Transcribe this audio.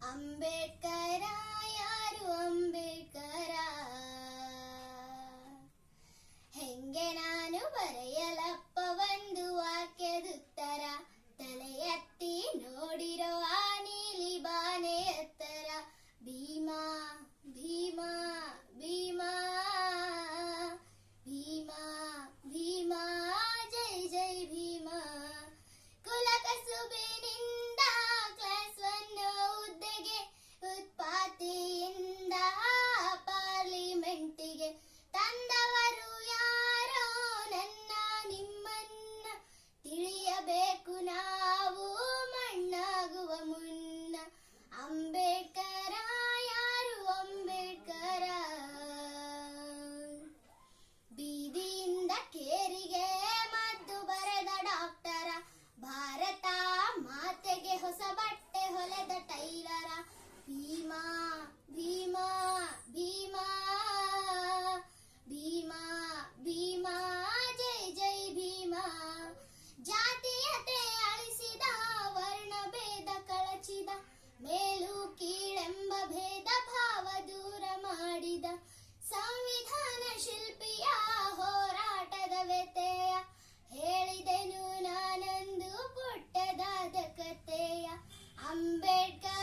ಅಂಬೇಡ್ಕರ ಯಾರು ಅಂಬೇಡ್ಕರ ಹೆಂಗೆ ನಾನು ಬರೆಯಲಪ್ಪ ಒಂದು ವಾಕ್ಯದುತ್ತರ ತಲೆ ಎತ್ತಿ ನೋಡಿರೋ ಆ ನೀಲಿ ಬಾನೆ ಎತ್ತರ ಭೀಮಾ ಭೀಮಾ ಭೀಮಾ ಭೀಮಾ ಭೀಮಾ ಜೈ ಜೈ ಭೀಮಾ ಕುಲ ಕಸುಬಿನಿಂದ ಕ್ಲಾಸ್ 1 ಹುದ್ದೆಗೆ ಉತ್ಪಾತಿಯಿಂದ ಪಾರ್ಲಿಮೆಂಟಿಗೆ ತಂದವರು ಯಾರೋ ನನ್ನ ನಿಮ್ಮನ್ನ ತಿಳಿಯಬೇಕು ನಾವು ಮಣ್ಣಾಗುವ ಮುನ್ನ ಅಂಬೇಡ್ಕರ ಯಾರು ಅಂಬೇಡ್ಕರ ಬೀದಿಯಿಂದ ಕೇರಿಗೆ ಮದ್ದು ಬರೆದ ಡಾಕ್ಟರ ಭಾರತ ಮಾತೆಗೆ ಹೊಸ ಬಟ್ಟೆ ಹೊಲೆದ ಟೈಲರ ಭೀಮಾ ಭೀಮಾ ಭೀಮಾ ಭೀಮಾ ಭೀಮಾ ಜೈ ಜೈ ಭೀಮಾ ಜಾತೀಯತೆ ಅಳಿಸಿದ ವರ್ಣ ಭೇದ ಕಳಚಿದ ಮೇಲು ಕೀಳೆಂಬ ಭೇದ ಭಾವ ದೂರ ಮಾಡಿದ ಸಂವಿಧಾನ ಶಿಲ್ಪಿಯ ಹೋರಾಟದ ವ್ಯತೆಯ ಹೇಳಿದೆನು ನಾನೊಂದು ಪುಟ್ಟದಾದ ಕಥೆಯ ಅಂಬೇಡ್ಕರ್